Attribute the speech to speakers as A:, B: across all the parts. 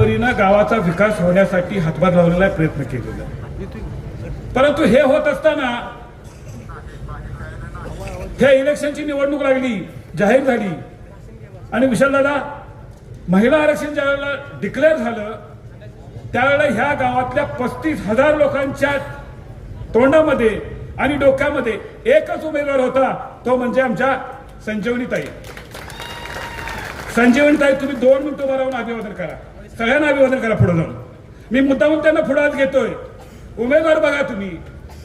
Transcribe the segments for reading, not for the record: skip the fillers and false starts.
A: परीनं गावाचा विकास होण्यासाठी हातभार लावलेला प्रयत्न केलेला आहे. परंतु हे होत असताना ह्या इलेक्शनची निवडणूक लागली, जाहीर झाली आणि विशालदादा महिला आरक्षण ज्यावेळेला डिक्लेअर झालं त्यावेळेला ह्या गावातल्या 35,000 लोकांच्या तोंडामध्ये आणि डोक्यामध्ये एकच उमेदवार होता, तो म्हणजे आमच्या संजीवनीताई. संजीवनीताई, तुम्ही 2 मिनिटं उभं राहून अभिवादन करा, सगळ्यांना अभिवादन करा पुढे जाऊन. मी मुद्दामून त्यांना पुढे हात घेतोय. उमेदवार बघा तुम्ही,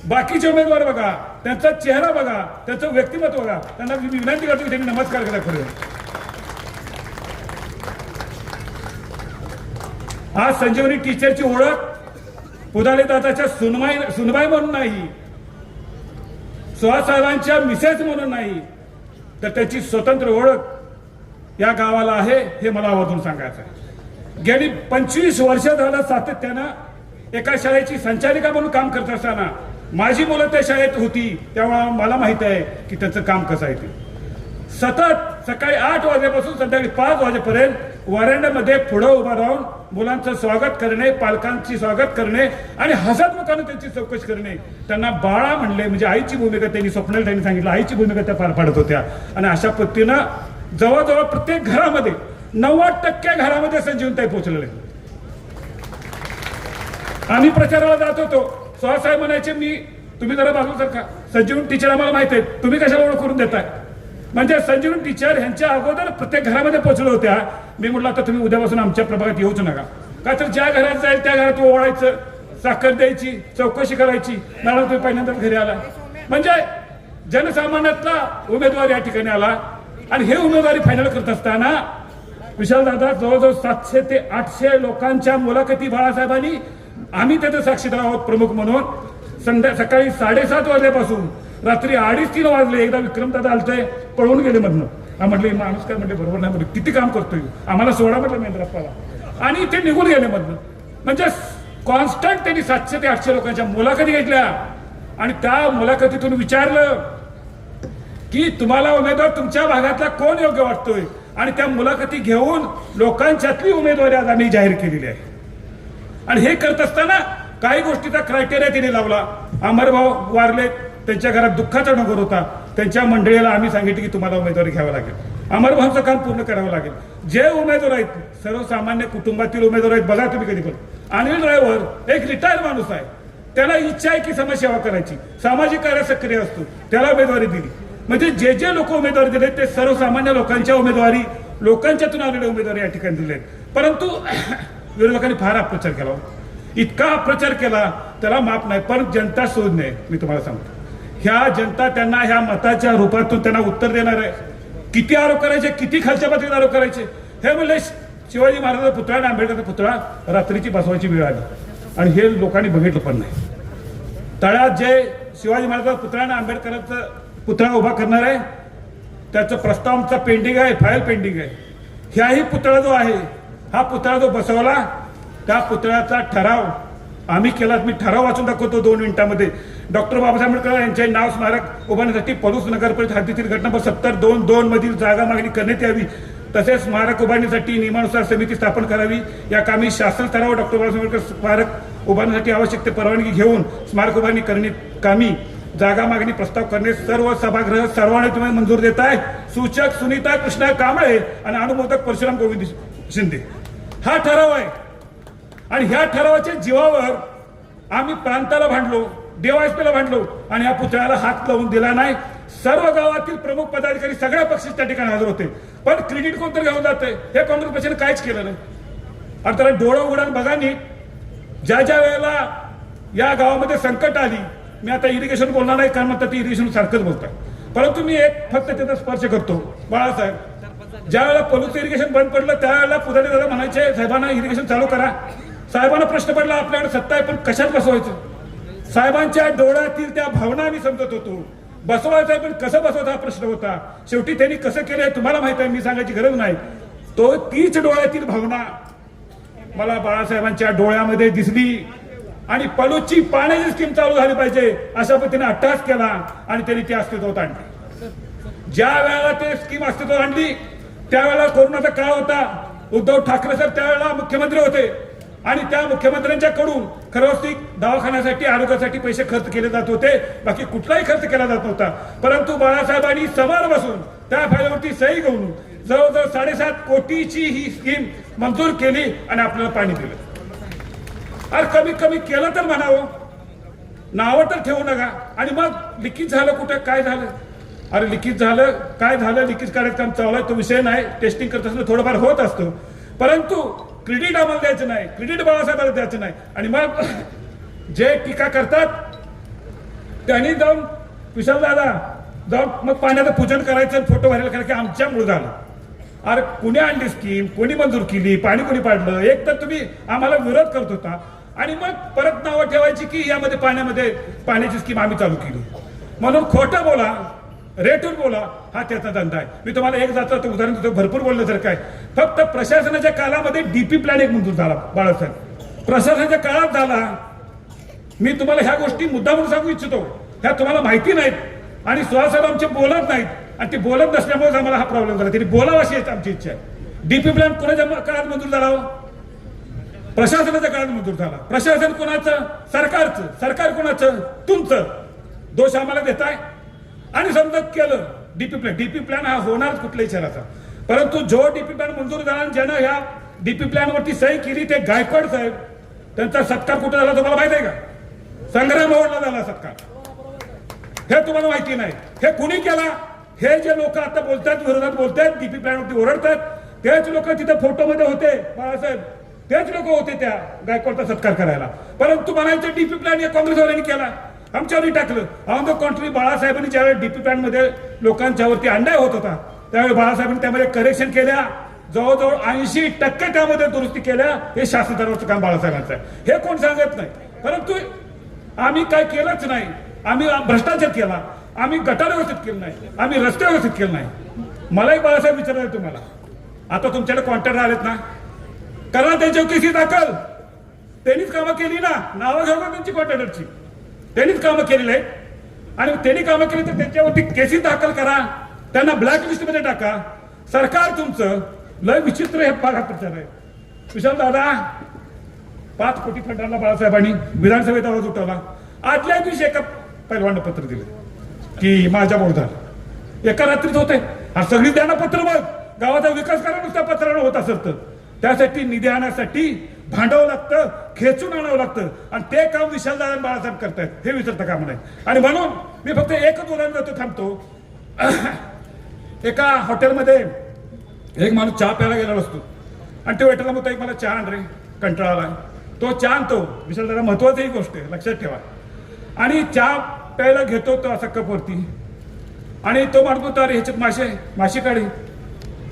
A: बाकीचे उमेदवार बघा, त्यांचा चेहरा बघा, त्यांचं व्यक्तिमत्व बघा. त्यांना मी विनंती करतो की त्यांनी नमस्कार करा पुढे. आज संजीवनी टीचरची ओळख पुदाले दादाच्या सुनबाई म्हणून नाही, सुहास साहेबांच्या मिसेस म्हणून नाही, तर त्याची स्वतंत्र ओळख या गावाला आहे, हे मला आवर्जून सांगायचं आहे. गेली 25 वर्ष झालं सातत्यानं एका शाळेची संचालिका म्हणून काम करत असताना माझी मुलं त्या शाळेत होती, त्यामुळे मला माहित आहे की त्याचं काम कसं आहे. ते सतत सकाळी 8 वाजेपासून संध्याकाळी 5 वाजेपर्यंत वरांड्यामध्ये पुढे उभा राहून मुलांचं स्वागत करणे, पालकांची स्वागत करणे आणि हसतमुखाने त्यांची चौकशी करणे. त्यांना बाळा म्हणले म्हणजे आईची भूमिका त्यांनी स्वप्नाला त्यांनी सांगितलं, आईची भूमिका त्या पार पाडत होत्या. आणि अशा पद्धतीनं जवळजवळ प्रत्येक घरामध्ये 90% घरामध्ये संजीवनताई पोहोचलेले. आम्ही प्रचाराला जात होतो, सुहास साहेब म्हणायचे मी तुम्ही जरा बाजू सरका, संजीवन टीचर आम्हाला माहित आहे, तुम्ही कशाला ओळख करून देताय. म्हणजे संजीवन टीचर यांच्या अगोदर प्रत्येक घरामध्ये पोहोचल्या होत्या. मी म्हटलं आता तुम्ही उद्यापासून आमच्या प्रभागात येऊच नका, का तर ज्या घरात जाईल त्या घरात ओवाळायचं, साखर द्यायची, चौकशी करायची. मॅडम तुम्ही पहिल्यांदाच घरी आला म्हणजे जनसामान्यातला उमेदवार या ठिकाणी आला. आणि हे उमेदवारी फायनल करत असताना विशालदादा जवळजवळ 700 ते 800 लोकांच्या मुलाखती बाळासाहेबांनी, आम्ही त्याचे साक्षीदार आहोत प्रमुख म्हणून. सकाळी 7:30 वाजल्यापासून रात्री 2:30-3 वाजले. एकदा विक्रमदादा आलते, पळून गेले मधनं. म्हटले माणूस काय म्हटले बरोबर नाही, म्हटलं किती काम करतोय, आम्हाला सोडा म्हटलं महेंद्रप्पाला, आणि ते निघून गेले मधनं. म्हणजे कॉन्स्टंट त्यांनी 700 ते 800 लोकांच्या मुलाखती घेतल्या आणि त्या मुलाखतीतून विचारलं की तुम्हाला उमेदवार तुमच्या भागातला कोण योग्य वाटतोय, आणि त्या मुलाखती घेऊन लोकांच्यातली उमेदवारी आज आम्ही जाहीर केलेली आहे. आणि हे करत असताना काही गोष्टीचा क्रायटेरिया तिने लावला. अमरभाऊ वारले, त्यांच्या घरात दुःखाचा नगर होता, त्यांच्या मंडळीला आम्ही सांगितलं की तुम्हाला उमेदवारी घ्यावं लागेल, अमरभाऊचं काम पूर्ण करावं लागेल. जे उमेदवार आहेत सर्वसामान्य कुटुंबातील उमेदवार आहेत. बघा तुम्ही कधी पण अनिल ड्रायव्हर एक रिटायर माणूस आहे, त्याला इच्छा आहे की समाजसेवा करायची, सामाजिक कार्य सक्रिय असतो, त्याला उमेदवारी दिली. म्हणजे जे जे लोक उमेदवारी दिले ते सर्वसामान्य लोकांच्या उमेदवारी, लोकांच्यातून आलेल्या उमेदवारी या ठिकाणी दिले. परंतु विरोधकांनी फार अपप्रचार केला, इतका अपप्रचार केला त्याला माफ नाही. पण जनता शोध नाही. मी तुम्हाला सांगतो, ह्या जनता त्यांना ह्या मताच्या रूपातून त्यांना उत्तर देणार आहे. किती आरोप करायचे, किती खालच्या पातळीत आरोप करायचे. हे म्हणले शिवाजी महाराजांचा पुतळा आणि आंबेडकरचा पुतळा रात्रीची बसवायची वेळ आली आणि हे लोकांनी बघितलं पण नाही. तळ्यात जे शिवाजी महाराजांचा पुतळा आणि आंबेडकरांचा पुतळा उभा करणार आहे त्याचं प्रस्ताव आमचा पेंडिंग आहे, फाईल पेंडिंग आहे. ह्याही पुतळा जो आहे, हा पुतळा जो बसवला त्या पुतळ्याचा ठराव आम्ही केला. मी ठराव वाचून दाखवतो 2 मिनिटांमध्ये. डॉक्टर बाबासाहेब आंबेडकर यांचे नाव स्मारक उभारण्यासाठी पलूस नगर परिषद हद्दीतील घटना नंबर 70-2-2 मधील जागा मागणी करण्यात यावी, तसेच स्मारक उभारण्यासाठी नियमानुसार समिती स्थापन करावी. या कामी शासन ठराव डॉक्टर बाबासाहेब आंबेडकर स्मारक उभारण्यासाठी आवश्यक ते परवानगी घेऊन स्मारक उभारणी करणे कामी जागा मागणी प्रस्ताव करणे सर्व सभागृह सर्वांनी तुम्ही मंजूर देत आहे. सूचक सुनीता कृष्णा कांबळे आणि अनुमोदक परशुराम गोविंद शिंदे. हा ठराव आहे आणि ह्या ठरावाच्या जीवावर आम्ही प्रांताला भांडलो, DYSP ला भांडलो आणि या पुतळ्याला हात लावून दिला नाही. सर्व गावातील प्रमुख पदाधिकारी सगळ्या पक्षाचे त्या ठिकाणी हजर होते, पण क्रेडिट कोणतरी घेऊन जाते. हे काँग्रेस पक्षाने काहीच केलं नाही. आणि त्याला डोळं उघडून बघा नीट, ज्या ज्या वेळेला या गावामध्ये संकट आली, मी आता इरिगेशन बोलणार नाही कारण म्हणतात इरिगेशन सारखंच बोलतात, परंतु मी एक फक्त त्याचा स्पर्श करतो. बाळासाहेब, ज्या वेळेला पलूचं इरिगेशन बंद पडलं त्यावेळेला पुजारी दादा म्हणायचे साहेबांना इरिगेशन चालू करा. साहेबांना प्रश्न पडला आपल्याकडे सत्ता आहे पण कशात बसवायचं. साहेबांच्या डोळ्यातील त्या भावना आम्ही समजत होतो. बसवायचं आहे पण कसं बसवायचा हा प्रश्न होता. शेवटी त्यांनी कसं केलंय तुम्हाला माहित आहे, मी सांगायची गरज नाही. तो तीच डोळ्यातील भावना मला बाळासाहेबांच्या डोळ्यामध्ये दिसली आणि पलूची पाण्याची स्कीम चालू झाली पाहिजे अशा पद्धतीने अट्टास केला आणि त्यांनी ती अस्तित्वात आणली. ज्या वेळेला ते स्कीम अस्तित्वात आणली त्यावेळेला कोरोनाचा काळ होता, उद्धव ठाकरे साहेब त्यावेळेला मुख्यमंत्री होते आणि त्या मुख्यमंत्र्यांच्याकडून खरवस्ती दवाखान्यासाठी आरोग्यासाठी पैसे खर्च केले जात होते, बाकी कुठलाही खर्च केला जात नव्हता. परंतु बाळासाहेबांनी समोर बसून त्या फायलीवरती सही घेऊन जवळजवळ 7.5 कोटीची ही स्कीम मंजूर केली आणि आपल्याला पाणी दिलं. अरे कमीत कमी केलं तर म्हणावं, नावं तर ठेवू नका. आणि मग लिकेज झालं कुठे, काय झालं? अरे लिकेज झालं, काय झालं, लिकेज काढायचं काम चालू आहे, तो विषय नाही. टेस्टिंग करत असताना थोडंफार होत असतं, परंतु क्रेडिट आम्हाला द्यायचं नाही, क्रेडिट बाळासाहेबांना द्यायचं नाही. आणि मग जे टीका करतात त्यांनी जाऊन विशाल दादा जाऊन मग पाण्याचं पूजन करायचं, फोटो व्हायरल करायचं की आमच्यामुळे झालं. अरे कुणी आणली स्कीम, कोणी मंजूर केली, पाणी कोणी पाडलं? एक तर तुम्ही आम्हाला विरोध करत होता आणि मग परत नावं ठेवायची की यामध्ये पाण्याची स्कीम आम्ही चालू केली. म्हणून खोटं बोला, रेटून बोला, हा त्याचा धंदा आहे. मी तुम्हाला एक जातं उदाहरण देतो, भरपूर बोललं तर काय. फक्त प्रशासनाच्या काळामध्ये डीपी प्लॅन एक मंजूर झाला बाळासाहेब, प्रशासनाच्या काळात झाला. मी तुम्हाला ह्या गोष्टी मुद्दा म्हणून सांगू इच्छितो, ह्या तुम्हाला माहिती नाहीत आणि सुहासाहेब आमचे बोलत नाहीत आणि ते बोलत नसल्यामुळे आम्हाला हा प्रॉब्लेम झाला. तरी बोलावं अशी आमची इच्छा आहे. डीपी प्लॅन कोणाच्या काळात मंजूर झाला? प्रशासनाच्या काळात मंजूर झाला. प्रशासन कोणाचं? सरकारचं. सरकार कोणाचं? तुमचं. दोष आम्हाला देताय. आणि समजा केलं डीपी प्लॅन हा होणार कुठल्याही शहराचा, परंतु जो डीपी प्लॅन मंजूर झाला ज्यानं ह्या डीपी प्लॅन वरती सही केली ते गायकवाड साहेब, त्यांचा सत्कार कुठे झाला तुम्हाला माहित आहे का? संग्राम भवनला झाला सत्कार. हे तुम्हाला माहिती नाही. हे कुणी केला? हे जे लोक आता बोलतात, विरोधात बोलतात, डीपी प्लॅन वरती ओरडतात, तेच लोक तिथे फोटो मध्ये होते बाळासाहेब, तेच लोक होते त्या गायकवाडचा सत्कार करायला. परंतु म्हणायचं डीपी प्लॅन या काँग्रेसवाल्यांनी केला, आमच्यावरही टाकलं. ऑन द कॉन्ट्री बाळासाहेबांनी ज्यावेळी डीपी प्लॅन मध्ये लोकांच्यावरती अन्याय होत होता त्यावेळी बाळासाहेबांनी त्यामध्ये करेक्शन केल्या, जवळजवळ 80% त्यामध्ये दुरुस्ती केल्या. हे शासनदाराचं काम बाळासाहेबांचं आहे, हे कोण सांगत नाही. परंतु आम्ही काय केलंच नाही. आम्ही भ्रष्टाचार केला, आम्ही गटार व्यवस्थित केलं नाही, आम्ही रस्ते व्यवस्थित केले नाही. मलाही बाळासाहेब विचारणार तुम्हाला, आता तुमच्याकडे कॉन्ट्रॅक्टर आलेत ना, करा त्यांच्यावर केसी दाखल. त्यांनीच कामं केली ना, नावं घेऊ का त्यांची कॉन्ट्रॅक्टरची? त्यांनीच कामं केलेली आहेत आणि त्यांनी कामं केली तर त्यांच्यावरती केसी दाखल करा, त्यांना ब्लॅक लिस्ट मध्ये टाका. सरकार तुमचं लय विचित्र हे प्रचार आहे. विशाल दादा 5 कोटी फंडाला बाळासाहेबांनी विधानसभेत आवाज उठवला. आदल्या दिवशी एका पैलवान पत्र दिलं की माझ्या झालं. एका रात्रीत होते. हा सगळी द्याना पत्र, मग गावाचा विकास करा नुसत्या पत्रानं होत असेल तर त्यासाठी निधी आणण्यासाठी भांडावं लागतं, खेचून आणावं लागतं आणि ते काम विशालदादा बाळासाहेब करतायत, हे विसरता कामा नाही. आणि म्हणून मी फक्त एकच उदाहरण देतो, थांबतो. एका हॉटेलमध्ये एक माणूस चहा प्यायला गेलेला असतो आणि तो वेटरला म्हणतो, एक मला चहा आण रे, कंटाळा आला. तो चहा आणतो. विशालदादा महत्वाची ही गोष्ट आहे, लक्षात ठेवा. आणि चहा प्यायला घेतो तो असा कपवरती आणि तो म्हणतो, अरे ह्याच्यात माशी काढी.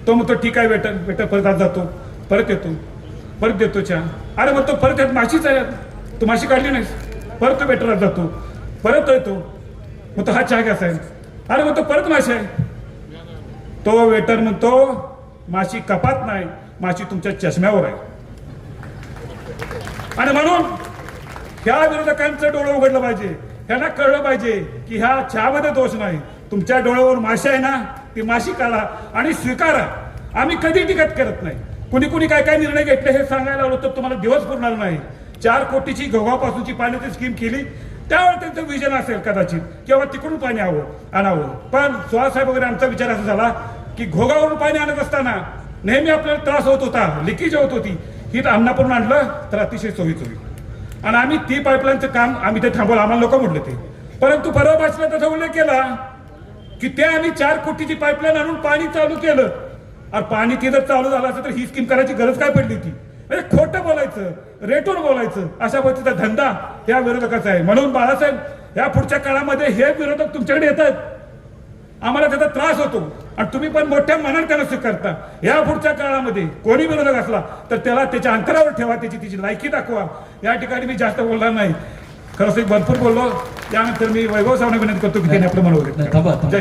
A: तो म्हणतो ठीक आहे वेटर. वेटर परत आज जातो, परत येतो, परत देतो चहा. अरे मग तो परत येत माशीच आहे, तू माशी काढली नाहीस. परत तो वेटरात जातो, परत येतो, मग तो हा चहा घ्या साहेब. अरे मग तो परत माशी आहे. तो वेटर म्हणतो माशी कपात नाही, माशी तुमच्या चष्म्यावर आहे. आणि म्हणून ह्या विरोधकांचं डोळं उघडलं पाहिजे, ह्यांना कळलं पाहिजे की ह्या चहामध्ये दोष नाही, तुमच्या डोळ्यावर माशी आहे ना, ती माशी काढा आणि स्वीकारा. आम्ही कधी टीकात करत नाही. कुणी कुणी काय काय निर्णय घेतले हे सांगायला आलो तर तुम्हाला दिवस पुरणार नाही. 4 कोटीची घोगापासूनची पाण्याची स्कीम केली, त्यावेळेस त्यांचं विजन असेल कदाचित, किंवा तिकडून पाणी आणावं. पण सुहासाहेब वगैरे आमचा विचार असा झाला की घोगावरून पाणी आणत असताना नेहमी आपल्याला त्रास होत होता, लिकेज होत होती. ही अन्नापूर्ण आणलं तर अतिशय सोयीच होईल. आणि आम्ही ती पाईपलाईनचं काम आम्ही ते थांबवलं, आम्हाला लोक म्हटले ते. परंतु परवा भाषणात त्याचा उल्लेख केला की ते आम्ही 4 कोटीची पाईपलाईन आणून पाणी चालू केलं. आणि पाणी ते जर चालू झालं असतं तर ही स्कीम करायची गरज काय पडली होती? म्हणजे खोटं बोलायचं, रेटून बोलायचं, अशा पद्धतीचा धंदा या विरोधकाचा आहे. म्हणून बाळासाहेब या पुढच्या काळामध्ये हे विरोधक तुमच्याकडे येतात, आम्हाला त्याचा त्रास होतो आणि तुम्ही पण मोठ्या मनाने त्यांना स्वीकारता. या पुढच्या काळामध्ये कोणी विरोधक असला तर त्याला त्याच्या अंतरावर ठेवा, त्याची लायकी दाखवा. या ठिकाणी मी जास्त बोलणार नाही, खरंच भरपूर बोललो. त्यानंतर मी वैभव साहेबांना विनंती करतो की त्यांनी आपलं मनोगत